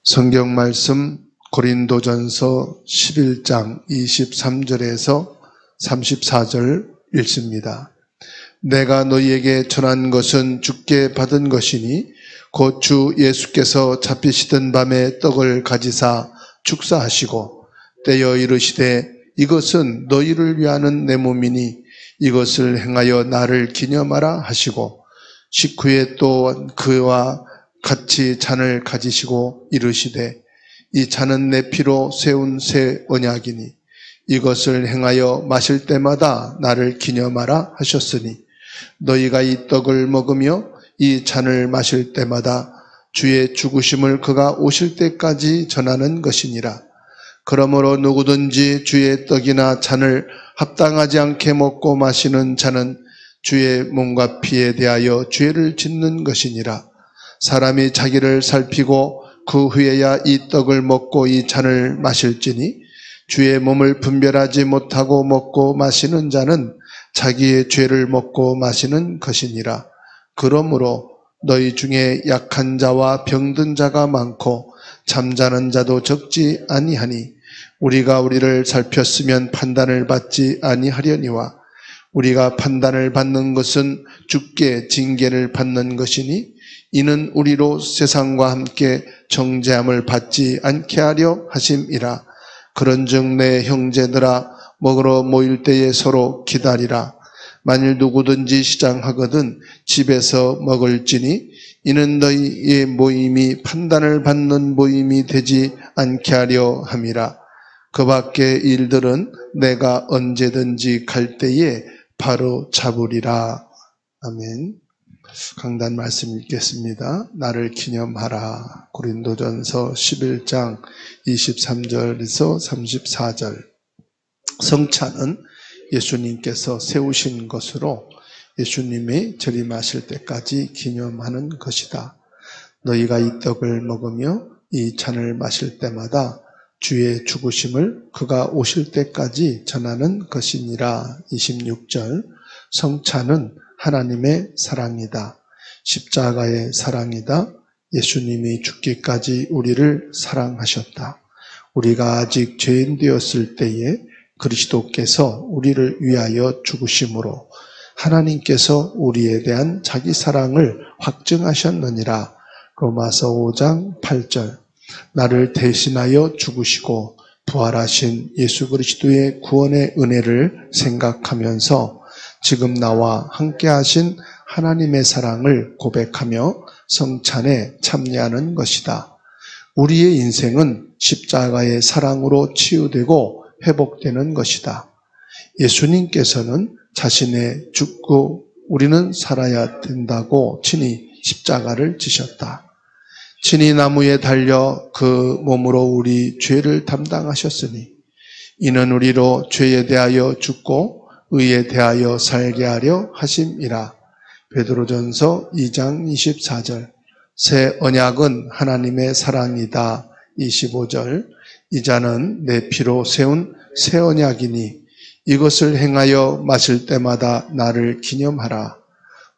성경 말씀 고린도전서 11장 23절에서 34절 읽습니다. 내가 너희에게 전한 것은 주께 받은 것이니 곧 주 예수께서 잡히시던 밤에 떡을 가지사 축사하시고 떼어 이르시되 이것은 너희를 위하는 내 몸이니 이것을 행하여 나를 기념하라 하시고 식후에 또 그와 같이 잔을 가지시고 이르시되 이 잔은 내 피로 세운 새 언약이니 이것을 행하여 마실 때마다 나를 기념하라 하셨으니 너희가 이 떡을 먹으며 이 잔을 마실 때마다 주의 죽으심을 그가 오실 때까지 전하는 것이니라. 그러므로 누구든지 주의 떡이나 잔을 합당하지 않게 먹고 마시는 자는 주의 몸과 피에 대하여 죄를 짓는 것이니라. 사람이 자기를 살피고 그 후에야 이 떡을 먹고 이 잔을 마실지니 주의 몸을 분별하지 못하고 먹고 마시는 자는 자기의 죄를 먹고 마시는 것이니라. 그러므로 너희 중에 약한 자와 병든 자가 많고 잠자는 자도 적지 아니하니 우리가 우리를 살폈으면 판단을 받지 아니하려니와 우리가 판단을 받는 것은 주께 징계를 받는 것이니 이는 우리로 세상과 함께 정죄함을 받지 않게 하려 하심이라. 그런즉 내 형제들아 먹으러 모일 때에 서로 기다리라. 만일 누구든지 시장하거든 집에서 먹을지니 이는 너희의 모임이 판단을 받는 모임이 되지 않게 하려 함이라. 그 밖의 일들은 내가 언제든지 갈 때에 바로 잡으리라. 아멘. 강단 말씀 읽겠습니다. 나를 기념하라. 고린도전서 11장 23절에서 34절. 성찬은 예수님께서 세우신 것으로 예수님이 재림하실 때까지 기념하는 것이다. 너희가 이 떡을 먹으며 이 잔을 마실 때마다 주의 죽으심을 그가 오실 때까지 전하는 것이니라. 26절. 성찬은 하나님의 사랑이다. 십자가의 사랑이다. 예수님이 죽기까지 우리를 사랑하셨다. 우리가 아직 죄인 되었을 때에 그리스도께서 우리를 위하여 죽으심으로 하나님께서 우리에 대한 자기 사랑을 확증하셨느니라. 로마서 5장 8절. 나를 대신하여 죽으시고 부활하신 예수 그리스도의 구원의 은혜를 생각하면서 지금 나와 함께 하신 하나님의 사랑을 고백하며 성찬에 참여하는 것이다. 우리의 인생은 십자가의 사랑으로 치유되고 회복되는 것이다. 예수님께서는 자신의 죽고 우리는 살아야 된다고 친히 십자가를 지셨다. 친히 나무에 달려 그 몸으로 우리 죄를 담당하셨으니 이는 우리로 죄에 대하여 죽고 의에 대하여 살게 하려 하심이라. 베드로전서 2장 24절. 새 언약은 하나님의 사랑이다. 25절. 이 잔은 내 피로 세운 새 언약이니 이것을 행하여 마실 때마다 나를 기념하라.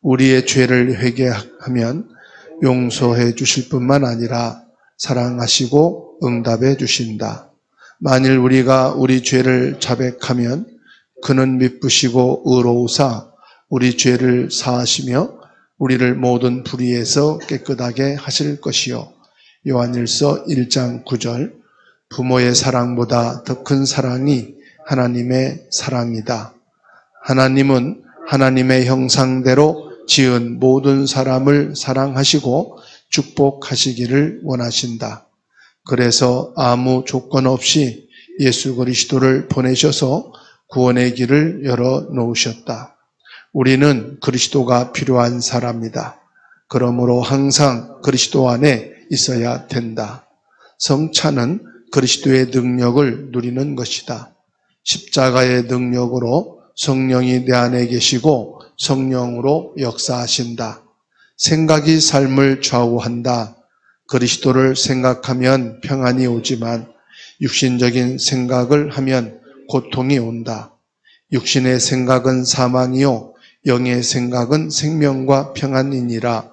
우리의 죄를 회개하면 용서해 주실 뿐만 아니라 사랑하시고 응답해 주신다. 만일 우리가 우리 죄를 자백하면 그는 미쁘시고 의로우사 우리 죄를 사하시며 우리를 모든 불의에서 깨끗하게 하실 것이요. 요한일서 1장 9절. 부모의 사랑보다 더 큰 사랑이 하나님의 사랑이다. 하나님은 하나님의 형상대로 지은 모든 사람을 사랑하시고 축복하시기를 원하신다. 그래서 아무 조건 없이 예수 그리스도를 보내셔서 구원의 길을 열어 놓으셨다. 우리는 그리스도가 필요한 사람이다. 그러므로 항상 그리스도 안에 있어야 된다. 성찬은 그리스도의 능력을 누리는 것이다. 십자가의 능력으로 성령이 내 안에 계시고 성령으로 역사하신다. 생각이 삶을 좌우한다. 그리스도를 생각하면 평안이 오지만 육신적인 생각을 하면 고통이 온다. 육신의 생각은 사망이요 영의 생각은 생명과 평안이니라.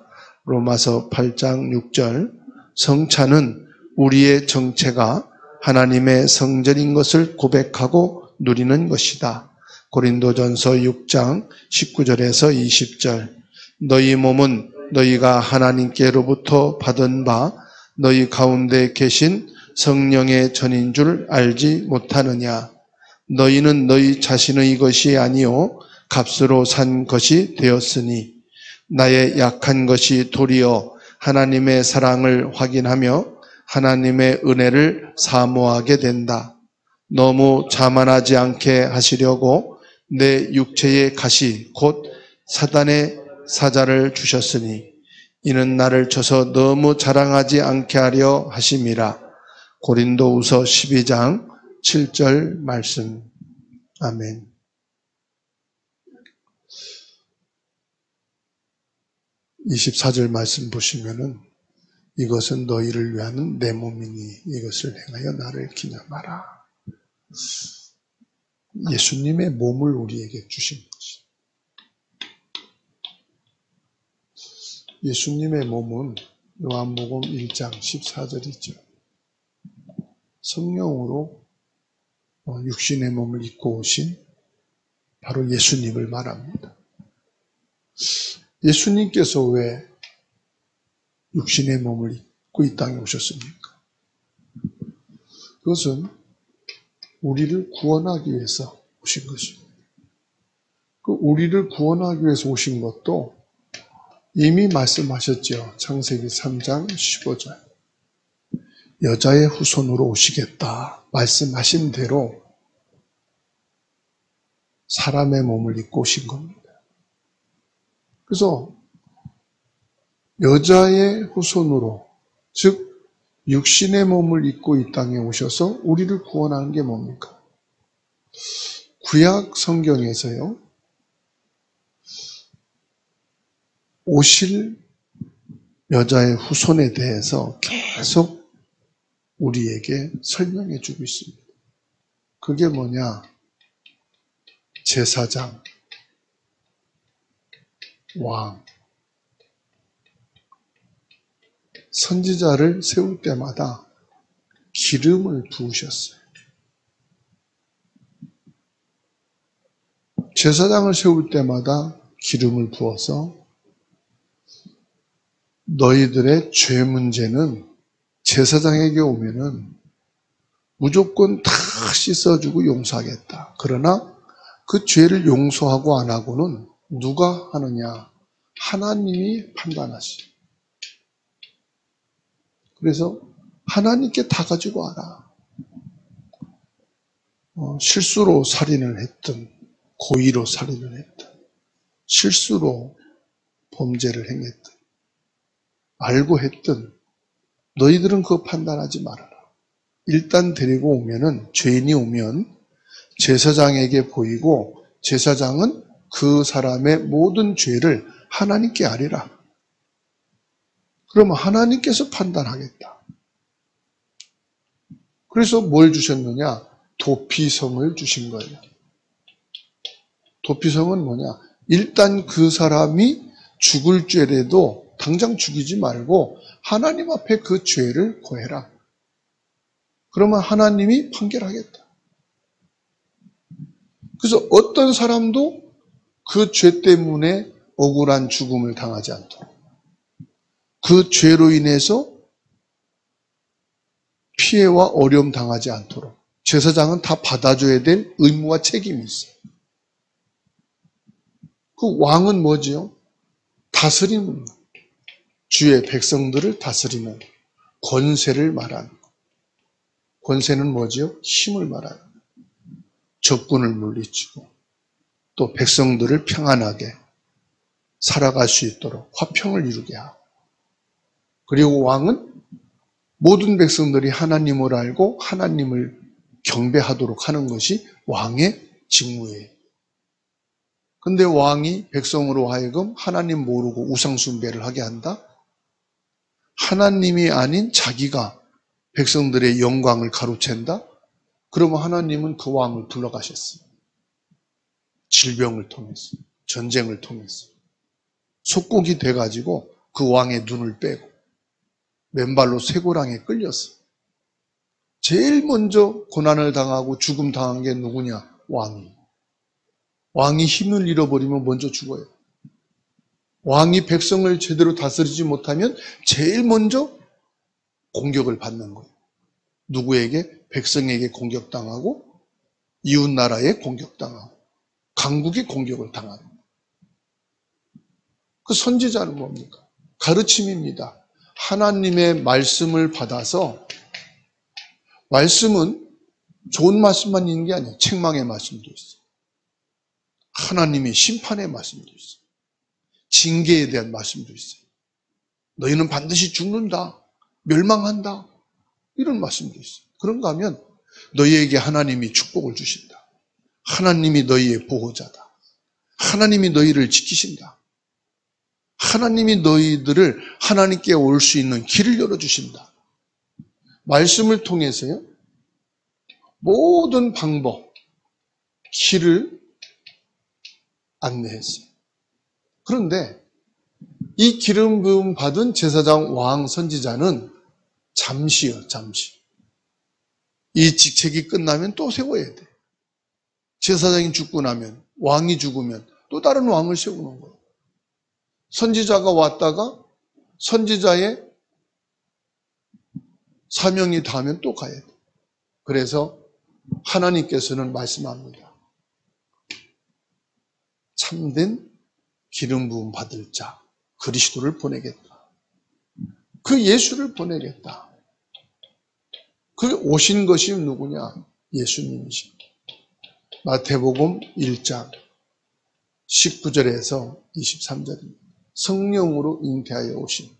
로마서 8장 6절. 성찬은 우리의 정체가 하나님의 성전인 것을 고백하고 누리는 것이다. 고린도전서 6장 19절에서 20절. 너희 몸은 너희가 하나님께로부터 받은 바 너희 가운데 계신 성령의 전인 줄 알지 못하느냐. 너희는 너희 자신의 것이 아니요 값으로 산 것이 되었으니 나의 약한 것이 도리어 하나님의 사랑을 확인하며 하나님의 은혜를 사모하게 된다. 너무 자만하지 않게 하시려고 내 육체의 가시 곧 사단의 사자를 주셨으니 이는 나를 쳐서 너무 자랑하지 않게 하려 하심이라. 고린도후서 12장 7절 말씀. 아멘. 24절 말씀 보시면은 이것은 너희를 위하는 내 몸이니 이것을 행하여 나를 기념하라. 예수님의 몸을 우리에게 주신 것이. 예수님의 몸은 요한복음 1장 14절이죠. 성령으로 육신의 몸을 입고 오신 바로 예수님을 말합니다. 예수님께서 왜 육신의 몸을 입고 이 땅에 오셨습니까? 그것은 우리를 구원하기 위해서 오신 것입니다. 그 우리를 구원하기 위해서 오신 것도 이미 말씀하셨죠. 창세기 3장 15절. 여자의 후손으로 오시겠다. 말씀하신 대로 사람의 몸을 입고 오신 겁니다. 그래서 여자의 후손으로, 즉 육신의 몸을 입고 이 땅에 오셔서 우리를 구원하는 게 뭡니까? 구약 성경에서요, 오실 여자의 후손에 대해서 계속 우리에게 설명해 주고 있습니다. 그게 뭐냐? 제사장, 왕, 선지자를 세울 때마다 기름을 부으셨어요. 제사장을 세울 때마다 기름을 부어서 너희들의 죄 문제는 제사장에게 오면은 무조건 다 씻어주고 용서하겠다. 그러나 그 죄를 용서하고 안 하고는 누가 하느냐? 하나님이 판단하시. 그래서 하나님께 다 가지고 와라. 실수로 살인을 했든 고의로 살인을 했든 실수로 범죄를 행했든 알고 했든 너희들은 그거 판단하지 말아라. 일단 데리고 오면은 죄인이 오면 제사장에게 보이고 제사장은 그 사람의 모든 죄를 하나님께 아뢰라. 그러면 하나님께서 판단하겠다. 그래서 뭘 주셨느냐? 도피성을 주신 거예요. 도피성은 뭐냐? 일단 그 사람이 죽을 죄라도 당장 죽이지 말고 하나님 앞에 그 죄를 고해라. 그러면 하나님이 판결하겠다. 그래서 어떤 사람도 그 죄 때문에 억울한 죽음을 당하지 않도록, 그 죄로 인해서 피해와 어려움 당하지 않도록 제사장은 다 받아줘야 될 의무와 책임이 있어요. 그 왕은 뭐지요? 다스리는, 주의 백성들을 다스리는 권세를 말하는 것. 권세는 뭐지요? 힘을 말하는 것. 적군을 물리치고 또 백성들을 평안하게 살아갈 수 있도록 화평을 이루게 하고, 그리고 왕은 모든 백성들이 하나님을 알고 하나님을 경배하도록 하는 것이 왕의 직무예요. 근데 왕이 백성으로 하여금 하나님 모르고 우상 숭배를 하게 한다? 하나님이 아닌 자기가 백성들의 영광을 가로챈다? 그러면 하나님은 그 왕을 불러가셨어요. 질병을 통해서, 전쟁을 통해서 속국이 돼가지고 그 왕의 눈을 빼고 맨발로 쇠고랑에 끌렸어. 제일 먼저 고난을 당하고 죽음 당한 게 누구냐? 왕이. 왕이 힘을 잃어버리면 먼저 죽어요. 왕이 백성을 제대로 다스리지 못하면 제일 먼저 공격을 받는 거예요. 누구에게? 백성에게 공격당하고 이웃 나라에 공격당하고 강국에 공격을 당하는 거예요. 그 선지자는 뭡니까? 가르침입니다. 하나님의 말씀을 받아서, 말씀은 좋은 말씀만 있는 게 아니에요. 책망의 말씀도 있어요. 하나님의 심판의 말씀도 있어요. 징계에 대한 말씀도 있어요. 너희는 반드시 죽는다. 멸망한다. 이런 말씀도 있어요. 그런가 하면 너희에게 하나님이 축복을 주신다. 하나님이 너희의 보호자다. 하나님이 너희를 지키신다. 하나님이 너희들을 하나님께 올 수 있는 길을 열어주신다. 말씀을 통해서요, 모든 방법, 길을 안내했어요. 그런데 이 기름 부음 받은 제사장 왕 선지자는 잠시요, 잠시. 이 직책이 끝나면 또 세워야 돼. 제사장이 죽고 나면, 왕이 죽으면 또 다른 왕을 세우는 거예요. 선지자가 왔다가 선지자의 사명이 닿으면 또 가야 돼. 그래서 하나님께서는 말씀합니다. 참된 기름 부음 받을 자, 그리스도를 보내겠다. 그 예수를 보내겠다. 그 오신 것이 누구냐? 예수님이십니다. 마태복음 1장 19절에서 23절입니다. 성령으로 잉태하여 오신,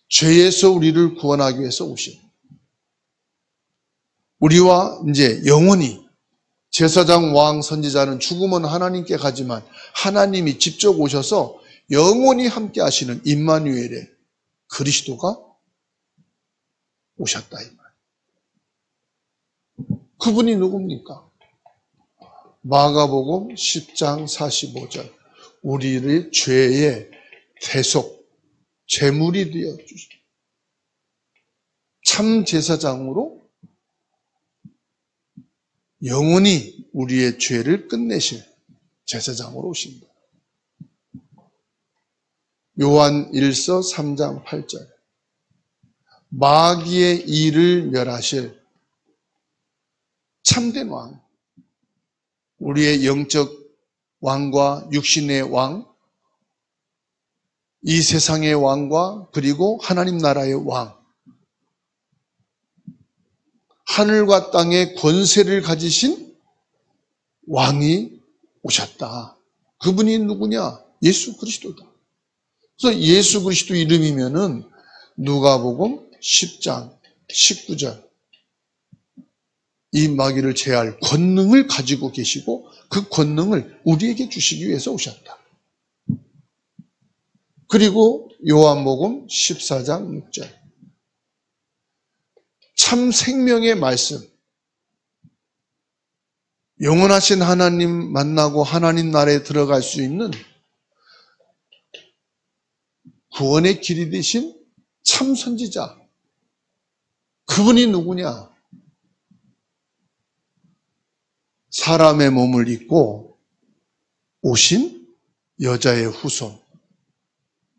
죄에서 우리를 구원하기 위해서 오신, 우리와 이제 영원히, 제사장 왕 선지자는 죽으면 하나님께 가지만 하나님이 직접 오셔서 영원히 함께 하시는 임마누엘의 그리스도가 오셨다 이 말. 그분이 누굽니까? 마가복음 10장 45절. 우리를 죄의 대속, 제물이 되어 주시고 참 제사장으로 영원히 우리의 죄를 끝내실 제사장으로 오신다. 요한 1서 3장 8절. 마귀의 일을 멸하실 참된 왕, 우리의 영적 왕과 육신의 왕, 이 세상의 왕과 그리고 하나님 나라의 왕, 하늘과 땅의 권세를 가지신 왕이 오셨다. 그분이 누구냐? 예수 그리스도다. 그래서 예수 그리스도 이름이면은 누가복음 10장 19절. 이 마귀를 제할 권능을 가지고 계시고 그 권능을 우리에게 주시기 위해서 오셨다. 그리고 요한복음 14장 6절. 참 생명의 말씀. 영원하신 하나님 만나고 하나님 나라에 들어갈 수 있는 구원의 길이 되신 참 선지자. 그분이 누구냐? 사람의 몸을 입고 오신 여자의 후손.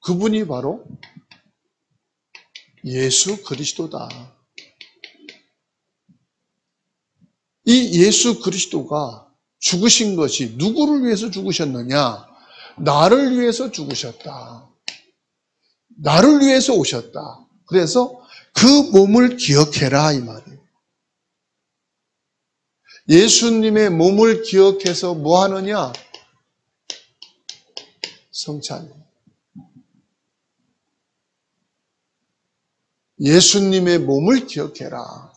그분이 바로 예수 그리스도다. 이 예수 그리스도가 죽으신 것이 누구를 위해서 죽으셨느냐? 나를 위해서 죽으셨다. 나를 위해서 오셨다. 그래서 그 몸을 기억해라 이 말이에요. 예수님의 몸을 기억해서 뭐 하느냐? 성찬. 예수님의 몸을 기억해라.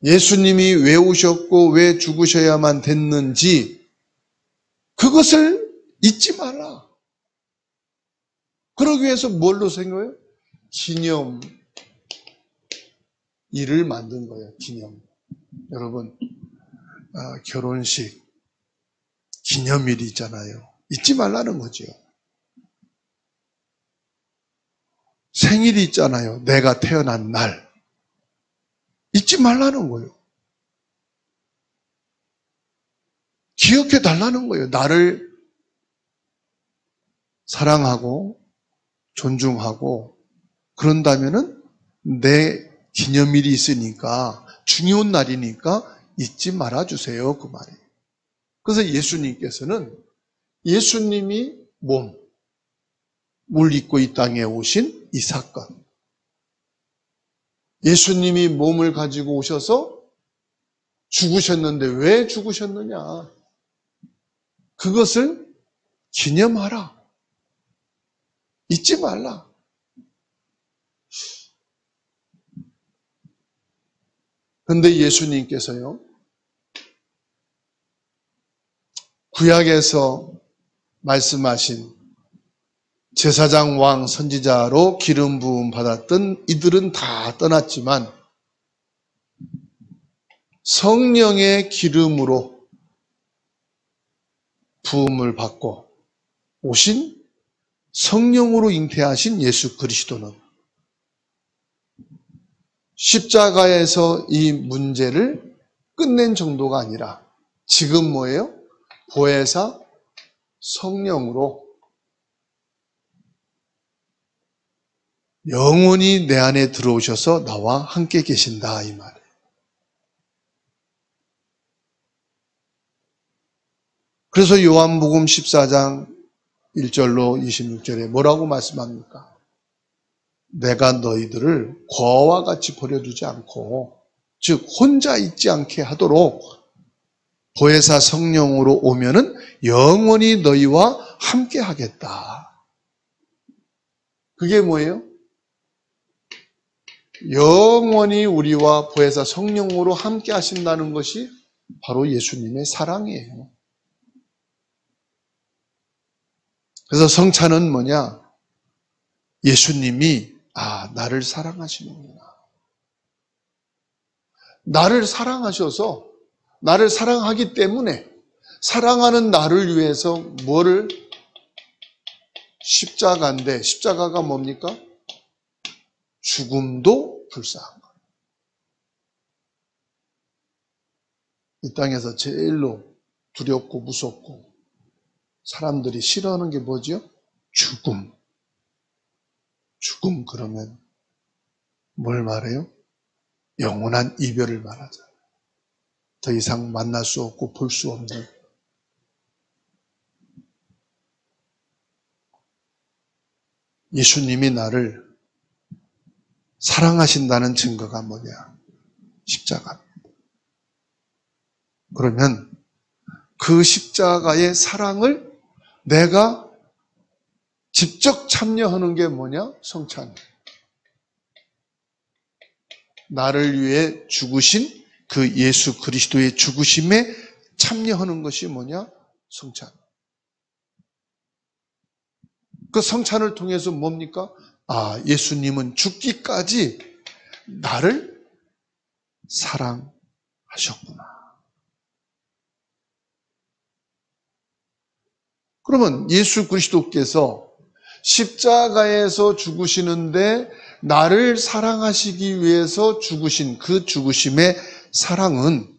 예수님이 왜 오셨고 왜 죽으셔야만 됐는지 그것을 잊지 마라. 그러기 위해서 뭘로 생겨요? 기념 일을 만든 거예요. 기념. 여러분 결혼식 기념일이 있잖아요. 잊지 말라는 거죠. 생일이 있잖아요. 내가 태어난 날. 잊지 말라는 거예요. 기억해 달라는 거예요. 나를 사랑하고 존중하고 그런다면은 내 기념일이 있으니까 중요한 날이니까 잊지 말아주세요. 그 말이에요. 그래서 예수님께서는 예수님이 몸을 입고 이 땅에 오신 이 사건, 예수님이 몸을 가지고 오셔서 죽으셨는데 왜 죽으셨느냐? 그것을 기념하라. 잊지 말라. 그런데 예수님께서요, 구약에서 말씀하신 제사장 왕 선지자로 기름 부음 받았던 이들은 다 떠났지만 성령의 기름으로 부음을 받고 오신 성령으로 잉태하신 예수 그리스도는 십자가에서 이 문제를 끝낸 정도가 아니라 지금 뭐예요? 보혜사 성령으로 영원히 내 안에 들어오셔서 나와 함께 계신다 이 말이에요. 그래서 요한복음 14장 1절로 26절에 뭐라고 말씀합니까? 내가 너희들을 거와 같이 버려두지 않고 즉 혼자 있지 않게 하도록 보혜사 성령으로 오면은 영원히 너희와 함께 하겠다. 그게 뭐예요? 영원히 우리와 보혜사 성령으로 함께 하신다는 것이 바로 예수님의 사랑이에요. 그래서 성찬은 뭐냐? 예수님이 나를 사랑하시는구나. 나를 사랑하셔서 나를 사랑하기 때문에 사랑하는 나를 위해서 뭐를 십자가인데 십자가가 뭡니까? 죽음도 불사한 거예요. 이 땅에서 제일로 두렵고 무섭고 사람들이 싫어하는 게 뭐죠? 죽음. 죽음 그러면 뭘 말해요? 영원한 이별을 말하잖아요. 더 이상 만날 수 없고 볼 수 없는. 예수님이 나를 사랑하신다는 증거가 뭐냐? 십자가입니다. 그러면 그 십자가의 사랑을 내가 직접 참여하는 게 뭐냐? 성찬. 나를 위해 죽으신 그 예수 그리스도의 죽으심에 참여하는 것이 뭐냐? 성찬. 그 성찬을 통해서 뭡니까? 예수님은 죽기까지 나를 사랑하셨구나. 그러면 예수 그리스도께서 십자가에서 죽으시는데 나를 사랑하시기 위해서 죽으신 그 죽으심의 사랑은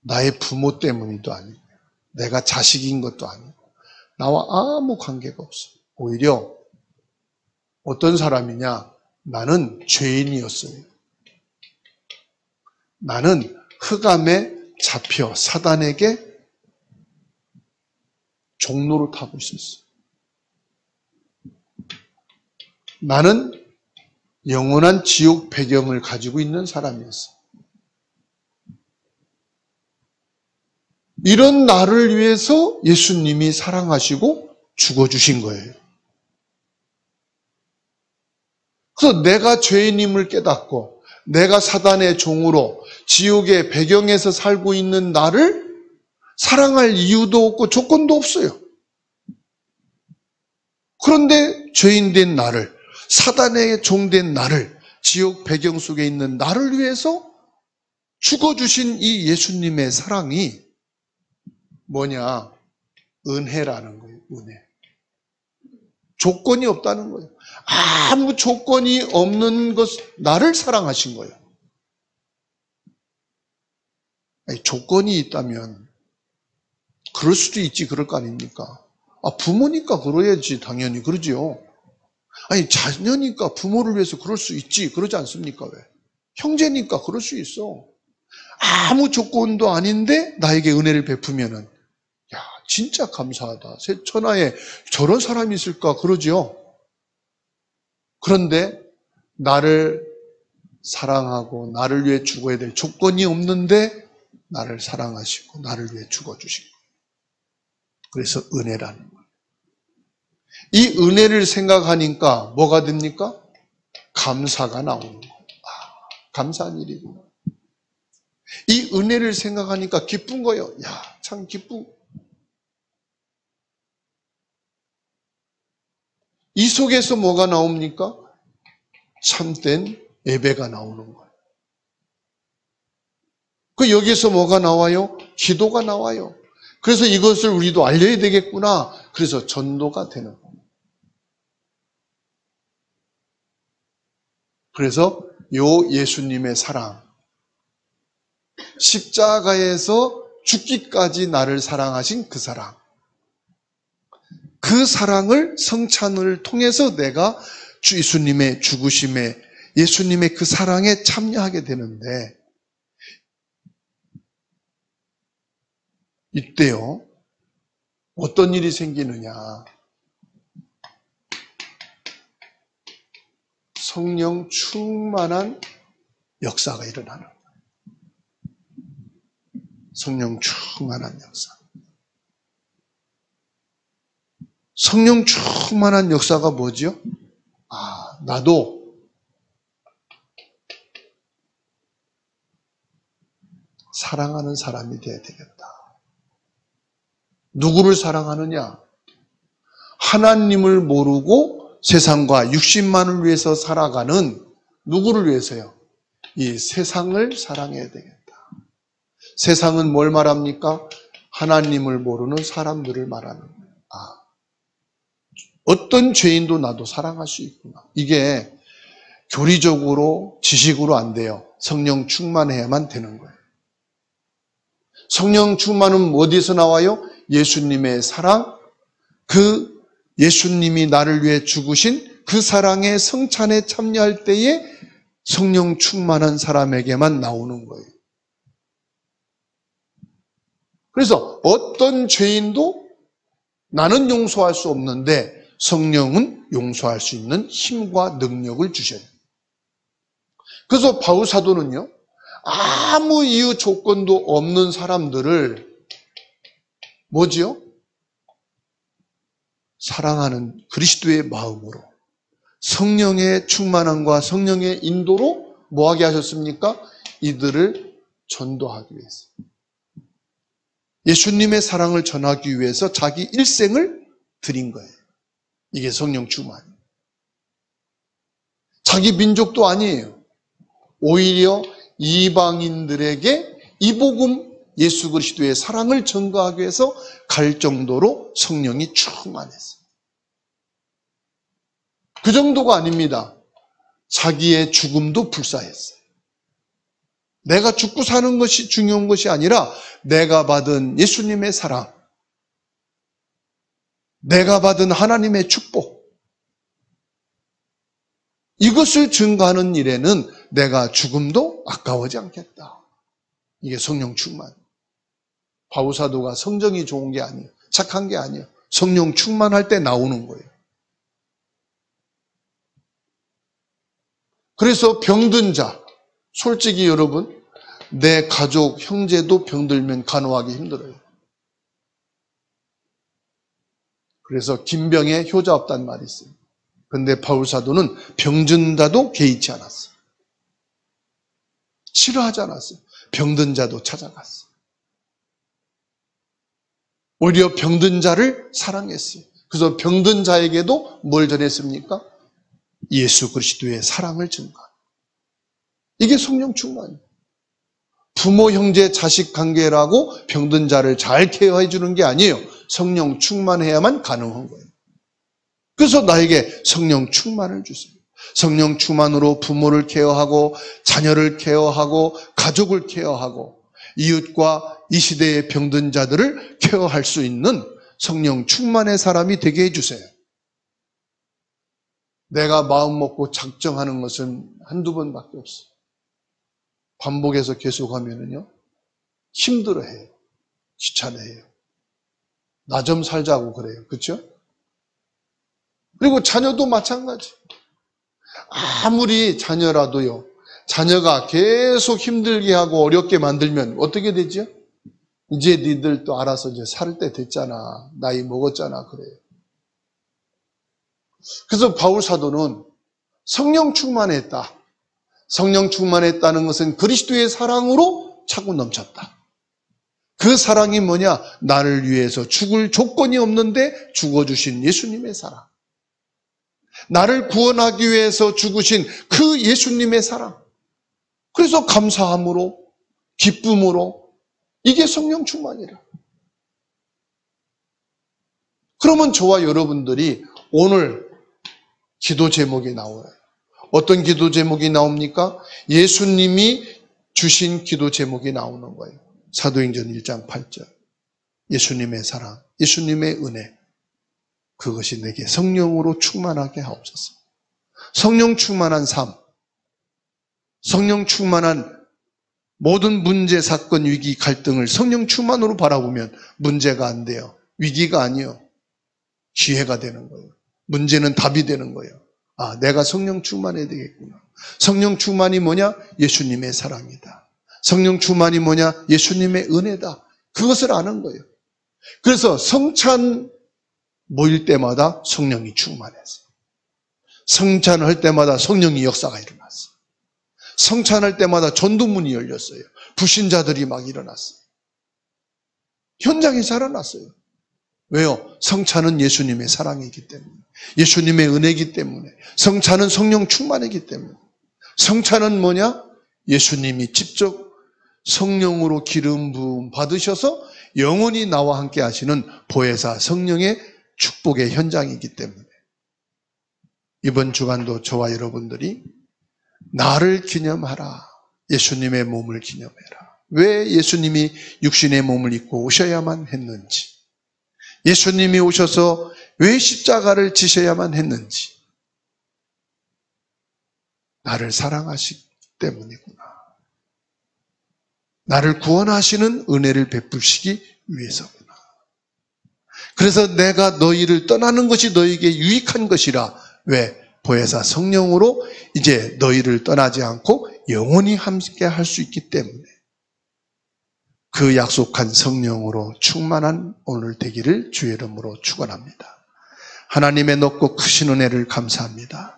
나의 부모 때문이도 아니고 내가 자식인 것도 아니고 나와 아무 관계가 없어요. 오히려 어떤 사람이냐? 나는 죄인이었어요. 나는 흑암에 잡혀 사단에게 종로를 타고 있었어요. 나는 영원한 지옥 배경을 가지고 있는 사람이었어요. 이런 나를 위해서 예수님이 사랑하시고 죽어주신 거예요. 그래서 내가 죄인임을 깨닫고 내가 사단의 종으로 지옥의 배경에서 살고 있는 나를 사랑할 이유도 없고 조건도 없어요. 그런데 죄인된 나를, 사단의 종된 나를, 지옥 배경 속에 있는 나를 위해서 죽어주신 이 예수님의 사랑이 뭐냐? 은혜라는 거예요. 은혜. 조건이 없다는 거예요. 아무 조건이 없는 것, 나를 사랑하신 거예요. 아니, 조건이 있다면 그럴 수도 있지, 그럴 거 아닙니까? 부모니까 그래야지, 당연히. 그러지요. 아니, 자녀니까 부모를 위해서 그럴 수 있지, 그러지 않습니까? 왜? 형제니까 그럴 수 있어. 아무 조건도 아닌데 나에게 은혜를 베푸면은, 야, 진짜 감사하다. 천하에 저런 사람이 있을까? 그러지요. 그런데 나를 사랑하고 나를 위해 죽어야 될 조건이 없는데 나를 사랑하시고 나를 위해 죽어주신 거예요. 그래서 은혜라는 거예요. 이 은혜를 생각하니까 뭐가 됩니까? 감사가 나오는 거예요. 감사한 일이구나. 이 은혜를 생각하니까 기쁜 거예요. 야, 참 기쁘. 이 속에서 뭐가 나옵니까? 참된 예배가 나오는 거예요. 여기서 뭐가 나와요? 기도가 나와요. 그래서 이것을 우리도 알려야 되겠구나. 그래서 전도가 되는 거예요. 그래서 요 예수님의 사랑, 십자가에서 죽기까지 나를 사랑하신 그 사랑, 그 사랑을 성찬을 통해서 내가 예수님의 죽으심에, 예수님의 그 사랑에 참여하게 되는데, 이때요, 어떤 일이 생기느냐. 성령 충만한 역사가 일어나는 거예요. 성령 충만한 역사. 성령 충만한 역사가 뭐죠? 나도 사랑하는 사람이 되어야 되겠다. 누구를 사랑하느냐? 하나님을 모르고 세상과 육신만을 위해서 살아가는 누구를 위해서요? 이 세상을 사랑해야 되겠다. 세상은 뭘 말합니까? 하나님을 모르는 사람들을 말하는 거예요. 어떤 죄인도 나도 사랑할 수 있구나. 이게 교리적으로, 지식으로 안 돼요. 성령 충만해야만 되는 거예요. 성령 충만은 어디서 나와요? 예수님의 사랑, 그 예수님이 나를 위해 죽으신 그 사랑의 성찬에 참여할 때에 성령 충만한 사람에게만 나오는 거예요. 그래서 어떤 죄인도 나는 용서할 수 없는데 성령은 용서할 수 있는 힘과 능력을 주셔요. 그래서 바울 사도는요, 아무 이유 조건도 없는 사람들을 뭐지요? 사랑하는 그리스도의 마음으로 성령의 충만함과 성령의 인도로 뭐하게 하셨습니까? 이들을 전도하기 위해서. 예수님의 사랑을 전하기 위해서 자기 일생을 드린 거예요. 이게 성령 충만. 자기 민족도 아니에요. 오히려 이방인들에게 이 복음 예수 그리스도의 사랑을 전가하기 위해서 갈 정도로 성령이 충만했어요. 그 정도가 아닙니다. 자기의 죽음도 불사했어요. 내가 죽고 사는 것이 중요한 것이 아니라 내가 받은 예수님의 사랑, 내가 받은 하나님의 축복, 이것을 증거하는 일에는 내가 죽음도 아까워하지 않겠다. 이게 성령 충만. 바울 사도가 성정이 좋은 게 아니에요. 착한 게 아니에요. 성령 충만할 때 나오는 거예요. 그래서 병든 자, 솔직히 여러분, 내 가족, 형제도 병들면 간호하기 힘들어요. 그래서 김병에 효자 없다는 말이 있어요. 그런데 바울 사도는 병든 자도 개의치 않았어요. 싫어하지 않았어요. 병든 자도 찾아갔어요. 오히려 병든 자를 사랑했어요. 그래서 병든 자에게도 뭘 전했습니까? 예수 그리스도의 사랑을 증거합니다. 이게 성령 충만이에요. 부모, 형제, 자식 관계라고 병든 자를 잘 케어해 주는 게 아니에요. 성령 충만해야만 가능한 거예요. 그래서 나에게 성령 충만을 주세요. 성령 충만으로 부모를 케어하고 자녀를 케어하고 가족을 케어하고 이웃과 이 시대의 병든 자들을 케어할 수 있는 성령 충만의 사람이 되게 해주세요. 내가 마음 먹고 작정하는 것은 한두 번밖에 없어요. 반복해서 계속하면은요, 힘들어해요. 귀찮아해요. 나 좀 살자고 그래요. 그렇죠? 그리고 자녀도 마찬가지. 아무리 자녀라도요, 자녀가 계속 힘들게 하고 어렵게 만들면 어떻게 되죠? 이제 니들 또 알아서 이제 살 때 됐잖아. 나이 먹었잖아. 그래요. 그래서 바울 사도는 성령 충만했다. 성령 충만했다는 것은 그리스도의 사랑으로 차고 넘쳤다. 그 사랑이 뭐냐? 나를 위해서 죽을 조건이 없는데 죽어주신 예수님의 사랑. 나를 구원하기 위해서 죽으신 그 예수님의 사랑. 그래서 감사함으로, 기쁨으로, 이게 성령 충만이라. 그러면 저와 여러분들이 오늘 기도 제목이 나와요. 어떤 기도 제목이 나옵니까? 예수님이 주신 기도 제목이 나오는 거예요. 사도행전 1장 8절. 예수님의 사랑, 예수님의 은혜. 그것이 내게 성령으로 충만하게 하옵소서. 성령 충만한 삶, 성령 충만한 모든 문제, 사건, 위기, 갈등을 성령 충만으로 바라보면 문제가 안 돼요. 위기가 아니요. 기회가 되는 거예요. 문제는 답이 되는 거예요. 아, 내가 성령 충만해야 되겠구나. 성령 충만이 뭐냐? 예수님의 사랑이다. 성령 충만이 뭐냐? 예수님의 은혜다. 그것을 아는 거예요. 그래서 성찬 모일 때마다 성령이 충만했어요. 성찬할 때마다 성령의 역사가 일어났어요. 성찬할 때마다 전도문이 열렸어요. 불신자들이 막 일어났어요. 현장이 살아났어요. 왜요? 성찬은 예수님의 사랑이기 때문에, 예수님의 은혜이기 때문에, 성찬은 성령 충만이기 때문에. 성찬은 뭐냐? 예수님이 직접 성령으로 기름 부음 받으셔서 영원히 나와 함께 하시는 보혜사 성령의 축복의 현장이기 때문에 이번 주간도 저와 여러분들이 나를 기념하라. 예수님의 몸을 기념해라. 왜 예수님이 육신의 몸을 입고 오셔야만 했는지, 예수님이 오셔서 왜 십자가를 지셔야만 했는지, 나를 사랑하시기 때문이구나. 나를 구원하시는 은혜를 베푸시기 위해서구나. 그래서 내가 너희를 떠나는 것이 너희에게 유익한 것이라. 왜? 보혜사 성령으로 이제 너희를 떠나지 않고 영원히 함께 할 수 있기 때문에 그 약속한 성령으로 충만한 오늘 되기를 주의 이름으로 축원합니다. 하나님의 높고 크신 은혜를 감사합니다.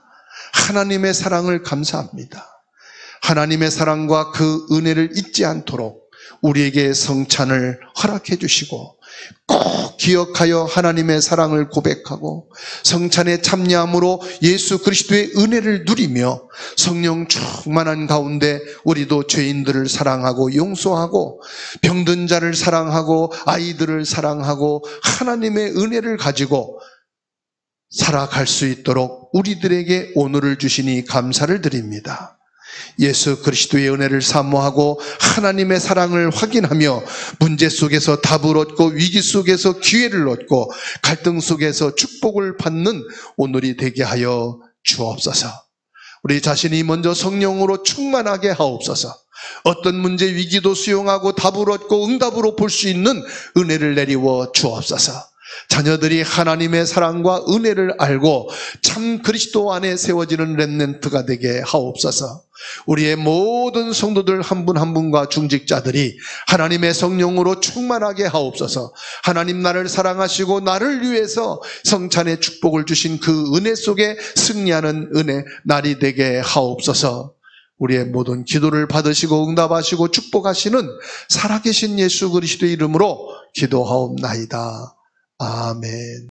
하나님의 사랑을 감사합니다. 하나님의 사랑과 그 은혜를 잊지 않도록 우리에게 성찬을 허락해 주시고 꼭 기억하여 하나님의 사랑을 고백하고 성찬에 참여함으로 예수 그리스도의 은혜를 누리며 성령 충만한 가운데 우리도 죄인들을 사랑하고 용서하고 병든 자를 사랑하고 아이들을 사랑하고 하나님의 은혜를 가지고 살아갈 수 있도록 우리들에게 오늘을 주시니 감사를 드립니다. 예수 그리스도의 은혜를 사모하고 하나님의 사랑을 확인하며 문제 속에서 답을 얻고 위기 속에서 기회를 얻고 갈등 속에서 축복을 받는 오늘이 되게 하여 주옵소서. 우리 자신이 먼저 성령으로 충만하게 하옵소서. 어떤 문제 위기도 수용하고 답을 얻고 응답으로 볼 수 있는 은혜를 내리워 주옵소서. 자녀들이 하나님의 사랑과 은혜를 알고 참 그리스도 안에 세워지는 렘넌트가 되게 하옵소서. 우리의 모든 성도들 한 분 한 분과 중직자들이 하나님의 성령으로 충만하게 하옵소서. 하나님 나를 사랑하시고 나를 위해서 성찬의 축복을 주신 그 은혜 속에 승리하는 은혜 날이 되게 하옵소서. 우리의 모든 기도를 받으시고 응답하시고 축복하시는 살아계신 예수 그리스도의 이름으로 기도하옵나이다. 아멘.